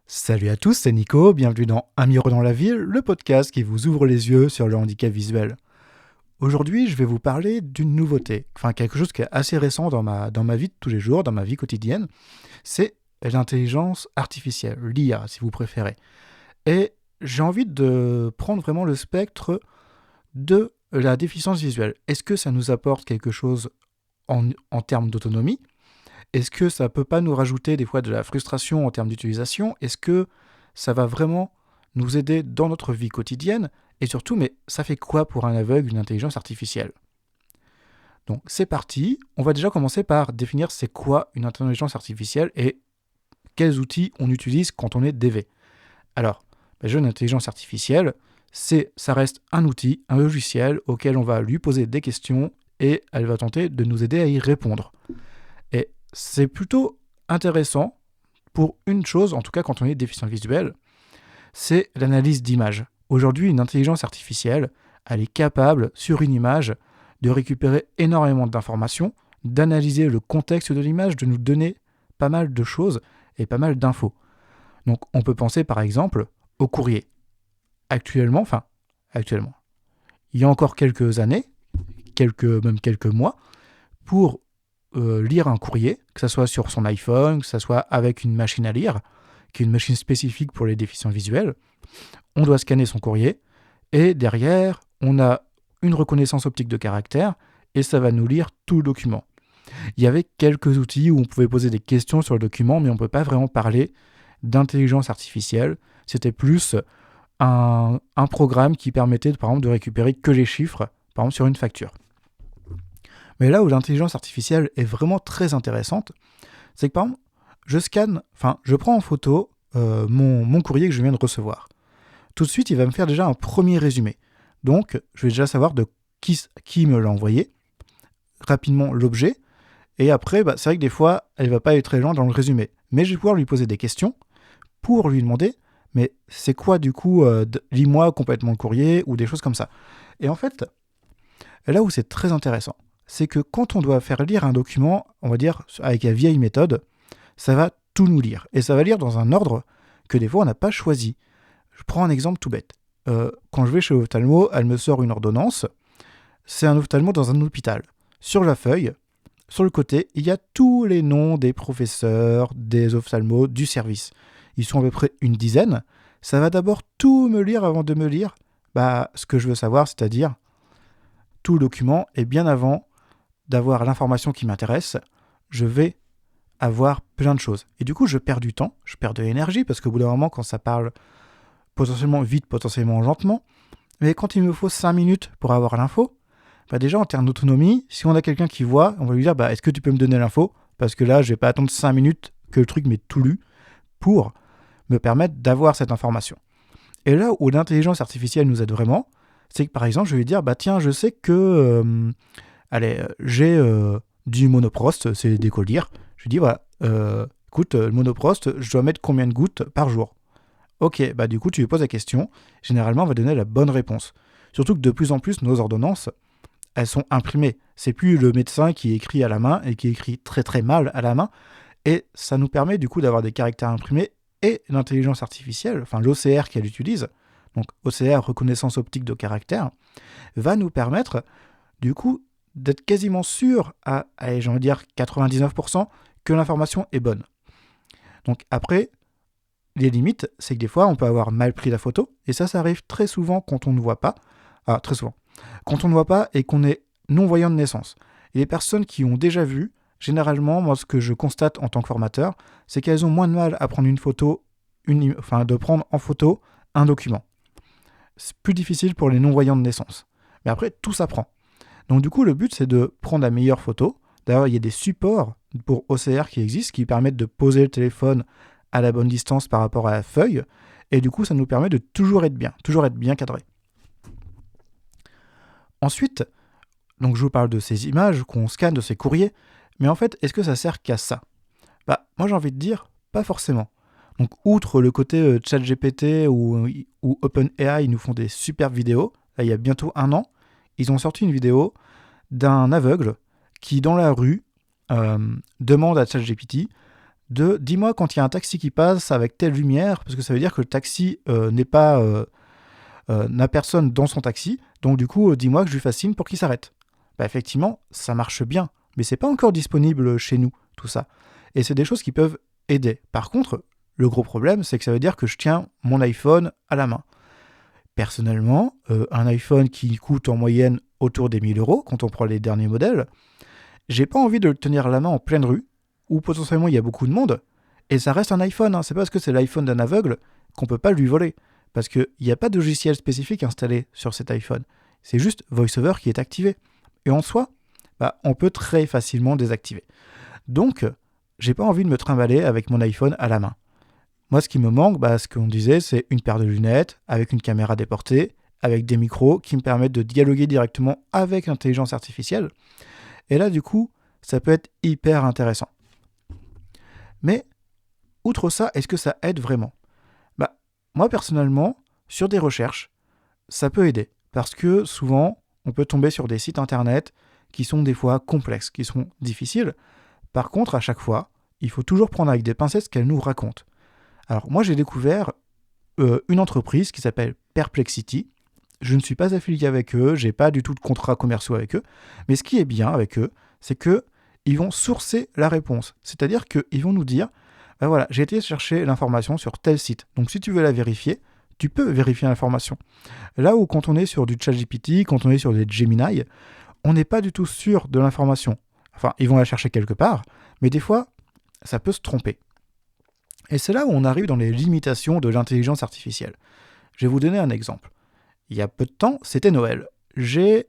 Salut à tous, c'est Nico, bienvenue dans Un Miro dans la ville, le podcast qui vous ouvre les yeux sur le handicap visuel. Aujourd'hui, je vais vous parler d'une nouveauté, enfin quelque chose qui est assez récent dans ma vie de tous les jours, dans ma vie quotidienne, c'est l'intelligence artificielle, l'IA si vous préférez. Et j'ai envie de prendre vraiment le spectre de la déficience visuelle. Est-ce que ça nous apporte quelque chose en termes d'autonomie ? Est-ce que ça peut pas nous rajouter des fois de la frustration en termes d'utilisation ? Est-ce que ça va vraiment nous aider dans notre vie quotidienne ? Et surtout, mais ça fait quoi pour un aveugle une intelligence artificielle ? Donc c'est parti, on va déjà commencer par définir c'est quoi une intelligence artificielle et quels outils on utilise quand on est DV. Alors, une intelligence artificielle, ça reste un outil, un logiciel auquel on va lui poser des questions et elle va tenter de nous aider à y répondre. Et c'est plutôt intéressant pour une chose, en tout cas quand on est déficient visuel, c'est l'analyse d'images. Aujourd'hui, une intelligence artificielle, elle est capable, sur une image, de récupérer énormément d'informations, d'analyser le contexte de l'image, de nous donner pas mal de choses et pas mal d'infos. Donc on peut penser par exemple au courrier. Actuellement, il y a encore quelques années, même quelques mois, pour lire un courrier, que ce soit sur son iPhone, que ce soit avec une machine à lire, qui est une machine spécifique pour les déficients visuels, on doit scanner son courrier, et derrière, on a une reconnaissance optique de caractère, et ça va nous lire tout le document. Il y avait quelques outils où on pouvait poser des questions sur le document, mais on ne peut pas vraiment parler d'intelligence artificielle. C'était plus un programme qui permettait, par exemple, de récupérer que les chiffres, par exemple, sur une facture. Mais là où l'intelligence artificielle est vraiment très intéressante, c'est que par exemple, je prends en photo mon courrier que je viens de recevoir. Tout de suite, il va me faire déjà un premier résumé. Donc, je vais déjà savoir de qui me l'a envoyé, rapidement l'objet, et après, c'est vrai que des fois, elle ne va pas aller très loin dans le résumé. Mais je vais pouvoir lui poser des questions pour lui demander, mais c'est quoi du coup, lis-moi complètement le courrier, ou des choses comme ça. Et en fait, là où c'est très intéressant, c'est que quand on doit faire lire un document, on va dire avec la vieille méthode, ça va tout nous lire. Et ça va lire dans un ordre que des fois on n'a pas choisi. Je prends un exemple tout bête. Quand je vais chez l'ophtalmo, elle me sort une ordonnance. C'est un ophtalmo dans un hôpital. Sur la feuille, sur le côté, il y a tous les noms des professeurs, des ophtalmos, du service. Ils sont à peu près une dizaine. Ça va d'abord tout me lire avant de me lire ce que je veux savoir, c'est-à-dire tout le document, et bien avant d'avoir l'information qui m'intéresse, je vais avoir plein de choses. Et du coup, je perds du temps, je perds de l'énergie, parce qu'au bout d'un moment, quand ça parle potentiellement vite, potentiellement lentement, mais quand il me faut 5 minutes pour avoir l'info, déjà en termes d'autonomie, si on a quelqu'un qui voit, on va lui dire est-ce que tu peux me donner l'info ? Parce que là, je vais pas attendre 5 minutes que le truc m'ait tout lu pour me permettre d'avoir cette information. Et là où l'intelligence artificielle nous aide vraiment, c'est que par exemple, je vais lui dire tiens, je sais que j'ai du monoprost, c'est des collyres. Je lui dis écoute, le monoprost, je dois mettre combien de gouttes par jour ? Ok, du coup, tu lui poses la question. Généralement, on va donner la bonne réponse. Surtout que de plus en plus, nos ordonnances, elles sont imprimées. C'est plus le médecin qui écrit à la main et qui écrit très très mal à la main. Et ça nous permet du coup d'avoir des caractères imprimés et l'intelligence artificielle, enfin l'OCR qu'elle utilise, donc OCR, reconnaissance optique de caractère, va nous permettre du coup d'être quasiment sûr à j'ai envie de dire 99% que l'information est bonne. Donc après, les limites, c'est que des fois, on peut avoir mal pris la photo, et ça arrive très souvent quand on ne voit pas. Très souvent. Quand on ne voit pas et qu'on est non-voyant de naissance. Et les personnes qui ont déjà vu, généralement, moi, ce que je constate en tant que formateur, c'est qu'elles ont moins de mal à prendre une photo, de prendre en photo un document. C'est plus difficile pour les non-voyants de naissance. Mais après, tout s'apprend. Donc du coup, le but, c'est de prendre la meilleure photo. D'ailleurs, il y a des supports pour OCR qui existent, qui permettent de poser le téléphone à la bonne distance par rapport à la feuille. Et du coup, ça nous permet de toujours être bien cadré. Ensuite, donc je vous parle de ces images qu'on scanne, de ces courriers. Mais en fait, est-ce que ça sert qu'à ça ? Moi, j'ai envie de dire, pas forcément. Donc, outre le côté ChatGPT ou OpenAI, ils nous font des super vidéos. Là, il y a bientôt 1 an, ils ont sorti une vidéo d'un aveugle qui, dans la rue, demande à ChatGPT dis-moi quand il y a un taxi qui passe avec telle lumière, parce que ça veut dire que le taxi n'a personne dans son taxi, donc du coup, dis-moi que je lui fasse signe pour qu'il s'arrête. Bah, effectivement, ça marche bien, mais c'est pas encore disponible chez nous, tout ça. Et c'est des choses qui peuvent aider. Par contre, le gros problème, c'est que ça veut dire que je tiens mon iPhone à la main. Personnellement, un iPhone qui coûte en moyenne autour des 1000 euros, quand on prend les derniers modèles, j'ai pas envie de le tenir à la main en pleine rue, où potentiellement il y a beaucoup de monde, et ça reste un iPhone, hein. C'est pas parce que c'est l'iPhone d'un aveugle qu'on peut pas lui voler. Parce qu'il n'y a pas de logiciel spécifique installé sur cet iPhone. C'est juste VoiceOver qui est activé. Et en soi, on peut très facilement désactiver. Donc, j'ai pas envie de me trimballer avec mon iPhone à la main. Moi, ce qui me manque, ce qu'on disait, c'est une paire de lunettes avec une caméra déportée, avec des micros qui me permettent de dialoguer directement avec l'intelligence artificielle. Et là, du coup, ça peut être hyper intéressant. Mais, outre ça, est-ce que ça aide vraiment ? Moi, personnellement, sur des recherches, ça peut aider. Parce que souvent, on peut tomber sur des sites internet qui sont des fois complexes, qui sont difficiles. Par contre, à chaque fois, il faut toujours prendre avec des pincettes ce qu'elles nous racontent. Alors, moi, j'ai découvert une entreprise qui s'appelle Perplexity. Je ne suis pas affilié avec eux, j'ai pas du tout de contrats commerciaux avec eux. Mais ce qui est bien avec eux, c'est qu'ils vont sourcer la réponse. C'est-à-dire qu'ils vont nous dire, voilà, j'ai été chercher l'information sur tel site. Donc si tu veux la vérifier, tu peux vérifier l'information. Là où quand on est sur du ChatGPT, quand on est sur des Gemini, on n'est pas du tout sûr de l'information. Enfin, ils vont la chercher quelque part, mais des fois, ça peut se tromper. Et c'est là où on arrive dans les limitations de l'intelligence artificielle. Je vais vous donner un exemple. Il y a peu de temps, c'était Noël. J'ai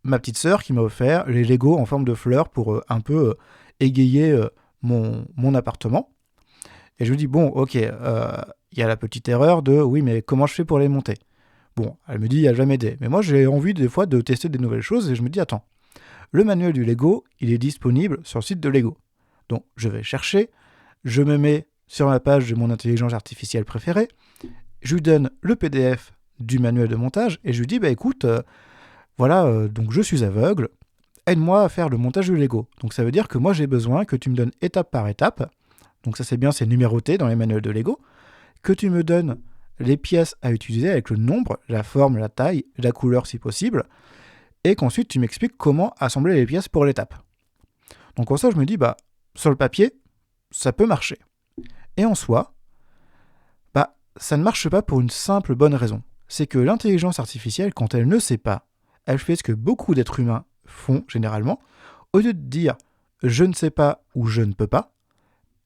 ma petite sœur qui m'a offert les Lego en forme de fleurs pour un peu égayer mon appartement. Et je me dis, bon, ok, il y a la petite erreur de, oui, mais comment je fais pour les monter ? Bon, elle me dit, il n'y a jamais des. Mais moi, j'ai envie des fois de tester des nouvelles choses et je me dis, attends, le manuel du Lego, il est disponible sur le site de Lego. Donc, je vais chercher, je me mets sur ma page de mon intelligence artificielle préférée, je lui donne le PDF du manuel de montage et je lui dis, écoute, donc je suis aveugle, aide-moi à faire le montage du Lego. Donc, ça veut dire que moi, j'ai besoin que tu me donnes étape par étape. Donc ça c'est bien, c'est numéroté dans les manuels de Lego, que tu me donnes les pièces à utiliser avec le nombre, la forme, la taille, la couleur si possible, et qu'ensuite tu m'expliques comment assembler les pièces pour l'étape. Donc en ça je me dis, sur le papier, ça peut marcher. Et en soi, ça ne marche pas pour une simple bonne raison. C'est que l'intelligence artificielle, quand elle ne sait pas, elle fait ce que beaucoup d'êtres humains font généralement, au lieu de dire « je ne sais pas » ou « je ne peux pas »,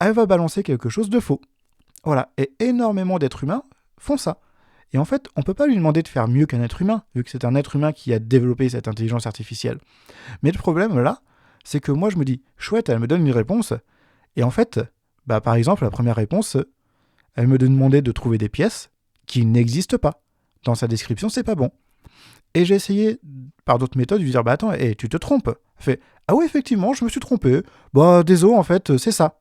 elle va balancer quelque chose de faux. Voilà, et énormément d'êtres humains font ça. Et en fait, on ne peut pas lui demander de faire mieux qu'un être humain, vu que c'est un être humain qui a développé cette intelligence artificielle. Mais le problème là, c'est que moi je me dis, chouette, elle me donne une réponse, et en fait, par exemple, la première réponse, elle me demandait de trouver des pièces qui n'existent pas. Dans sa description, c'est pas bon. Et j'ai essayé, par d'autres méthodes, de lui dire, attends, tu te trompes. Elle fait, ah oui, effectivement, je me suis trompé. Désolé, en fait, c'est ça.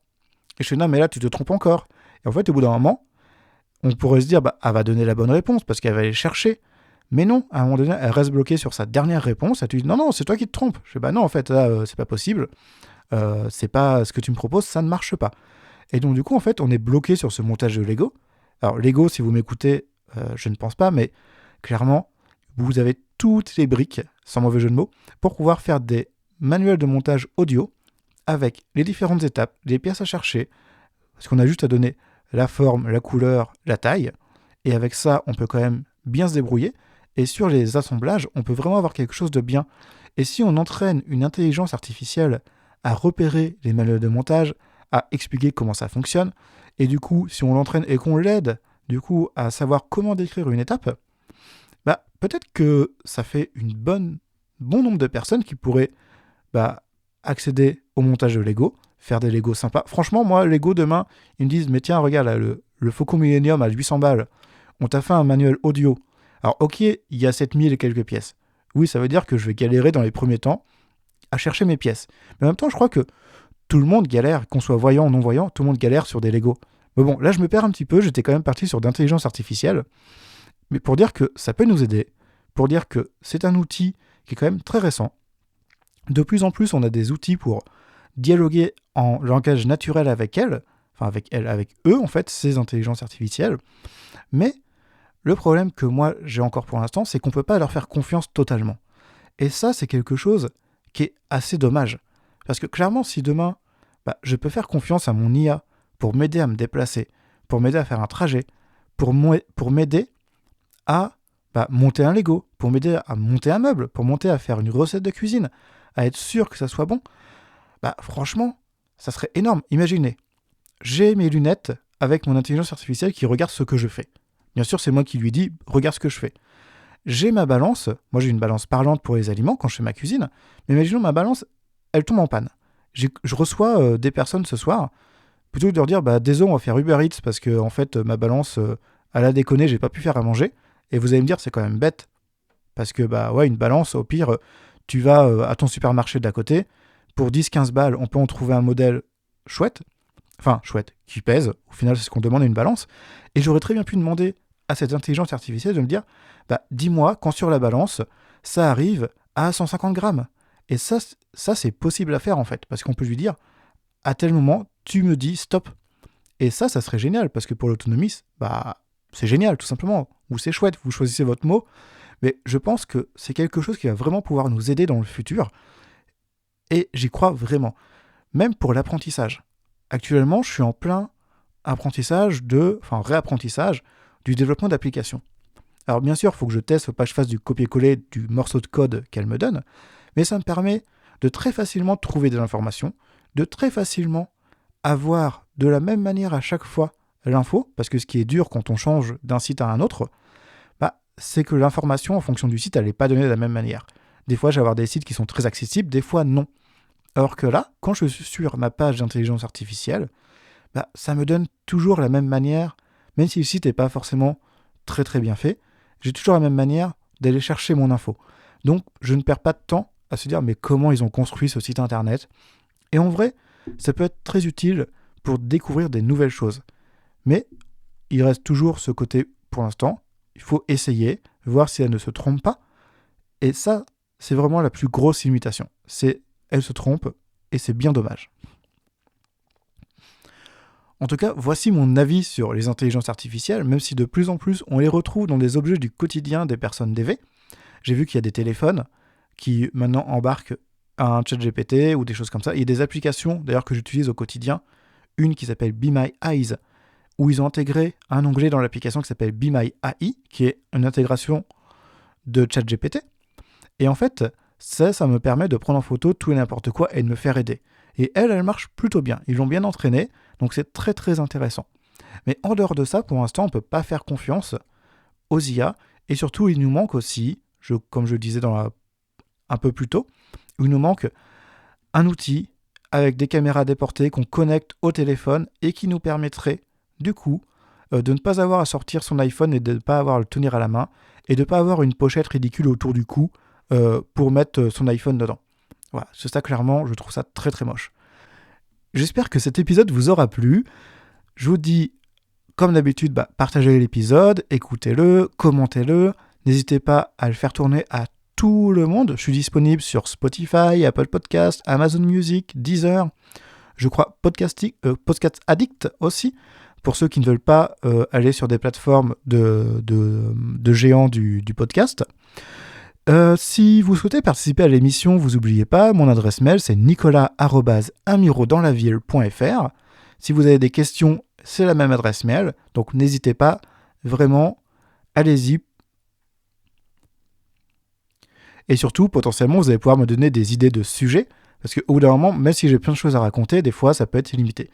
Et je fais, non, mais là, tu te trompes encore. Et en fait, au bout d'un moment, on pourrait se dire, elle va donner la bonne réponse parce qu'elle va aller chercher. Mais non, à un moment donné, elle reste bloquée sur sa dernière réponse. Elle te dit, non, c'est toi qui te trompes. Je fais, non, en fait, là, c'est pas possible. C'est pas ce que tu me proposes, ça ne marche pas. Et donc, du coup, en fait, on est bloqué sur ce montage de Lego. Alors, Lego, si vous m'écoutez, je ne pense pas, mais clairement, vous avez toutes les briques, sans mauvais jeu de mots, pour pouvoir faire des manuels de montage audio avec les différentes étapes, les pièces à chercher, parce qu'on a juste à donner la forme, la couleur, la taille, et avec ça, on peut quand même bien se débrouiller, et sur les assemblages, on peut vraiment avoir quelque chose de bien. Et si on entraîne une intelligence artificielle à repérer les manuels de montage, à expliquer comment ça fonctionne, et du coup, si on l'entraîne et qu'on l'aide, du coup, à savoir comment décrire une étape, peut-être que ça fait bon nombre de personnes qui pourraient accéder au montage de Lego, faire des Lego sympas. Franchement, moi, Lego, demain, ils me disent, mais tiens, regarde, là, le Faucon Millennium à 800 balles, on t'a fait un manuel audio. Alors, ok, il y a 7000 et quelques pièces. Oui, ça veut dire que je vais galérer dans les premiers temps à chercher mes pièces. Mais en même temps, je crois que tout le monde galère, qu'on soit voyant ou non-voyant, tout le monde galère sur des Lego. Mais bon, là, je me perds un petit peu, j'étais quand même parti sur d'intelligence artificielle. Mais pour dire que ça peut nous aider, pour dire que c'est un outil qui est quand même très récent. De plus en plus, on a des outils pour dialoguer en langage naturel avec elle, enfin avec eux en fait, ces intelligences artificielles. Mais le problème que moi j'ai encore pour l'instant, c'est qu'on ne peut pas leur faire confiance totalement. Et ça, c'est quelque chose qui est assez dommage. Parce que clairement, si demain, je peux faire confiance à mon IA pour m'aider à me déplacer, pour m'aider à faire un trajet, pour m'aider à monter un Lego, pour m'aider à monter un meuble, pour à faire une recette de cuisine, à être sûr que ça soit bon, franchement, ça serait énorme. Imaginez, j'ai mes lunettes avec mon intelligence artificielle qui regarde ce que je fais. Bien sûr, c'est moi qui lui dis « regarde ce que je fais ». J'ai ma balance, moi j'ai une balance parlante pour les aliments quand je fais ma cuisine, mais imaginons ma balance, elle tombe en panne. Je reçois des personnes ce soir, plutôt que de leur dire désolé, on va faire Uber Eats parce que en fait ma balance, elle a déconné, j'ai pas pu faire à manger. Et vous allez me dire c'est quand même bête, parce que une balance, au pire, tu vas à ton supermarché d'à côté, pour 10-15 balles, on peut en trouver un modèle chouette, qui pèse, au final c'est ce qu'on demande à une balance, et j'aurais très bien pu demander à cette intelligence artificielle de me dire dis-moi quand sur la balance, ça arrive à 150 grammes. Et ça c'est possible à faire en fait, parce qu'on peut lui dire à tel moment, tu me dis stop. Et ça serait génial, parce que pour l'autonomie, c'est génial tout simplement, ou c'est chouette, vous choisissez votre mot, mais je pense que c'est quelque chose qui va vraiment pouvoir nous aider dans le futur, et j'y crois vraiment. Même pour l'apprentissage. Actuellement, je suis en plein réapprentissage du développement d'applications. Alors bien sûr, il faut que je teste, faut pas que je fasse du copier-coller du morceau de code qu'elle me donne, mais ça me permet de très facilement trouver des informations, de très facilement avoir de la même manière à chaque fois l'info, parce que ce qui est dur quand on change d'un site à un autre, c'est que l'information en fonction du site, elle n'est pas donnée de la même manière. Des fois, je vais avoir des sites qui sont très accessibles, des fois non. Alors que là, quand je suis sur ma page d'intelligence artificielle, ça me donne toujours la même manière, même si le site n'est pas forcément très très bien fait, j'ai toujours la même manière d'aller chercher mon info. Donc, je ne perds pas de temps à se dire mais comment ils ont construit ce site internet. Et en vrai, ça peut être très utile pour découvrir des nouvelles choses. Mais il reste toujours ce côté, pour l'instant, il faut essayer, voir si elle ne se trompe pas. Et ça, c'est vraiment la plus grosse limitation. C'est elle se trompe et c'est bien dommage. En tout cas, voici mon avis sur les intelligences artificielles, même si de plus en plus on les retrouve dans des objets du quotidien des personnes DV. J'ai vu qu'il y a des téléphones qui maintenant embarquent un ChatGPT ou des choses comme ça. Il y a des applications d'ailleurs que j'utilise au quotidien, une qui s'appelle Be My Eyes, où ils ont intégré un onglet dans l'application qui s'appelle Be My AI, qui est une intégration de ChatGPT. Et en fait, ça me permet de prendre en photo tout et n'importe quoi et de me faire aider. Et elle marche plutôt bien. Ils l'ont bien entraînée, donc c'est très très intéressant. Mais en dehors de ça, pour l'instant, on ne peut pas faire confiance aux IA. Et surtout, il nous manque aussi, comme je le disais un peu plus tôt, il nous manque un outil avec des caméras déportées qu'on connecte au téléphone et qui nous permettrait, du coup, de ne pas avoir à sortir son iPhone et de ne pas avoir à le tenir à la main et de ne pas avoir une pochette ridicule autour du cou pour mettre son iPhone dedans. Voilà, c'est ça clairement, je trouve ça très très moche. J'espère que cet épisode vous aura plu. Je vous dis, comme d'habitude, partagez l'épisode, écoutez-le, commentez-le. N'hésitez pas à le faire tourner à tout le monde. Je suis disponible sur Spotify, Apple Podcasts, Amazon Music, Deezer. Je crois Podcast Addict aussi, pour ceux qui ne veulent pas aller sur des plateformes de géants du podcast. Si vous souhaitez participer à l'émission, vous n'oubliez pas, mon adresse mail c'est nicolas@unbureaudanslaville.fr. Si vous avez des questions, c'est la même adresse mail, donc n'hésitez pas, vraiment, allez-y. Et surtout, potentiellement, vous allez pouvoir me donner des idées de sujets, parce qu'au bout d'un moment, même si j'ai plein de choses à raconter, des fois ça peut être limité.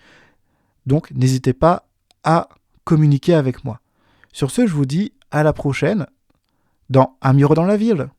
Donc n'hésitez pas à communiquer avec moi. Sur ce, je vous dis à la prochaine dans Un Miro dans la ville.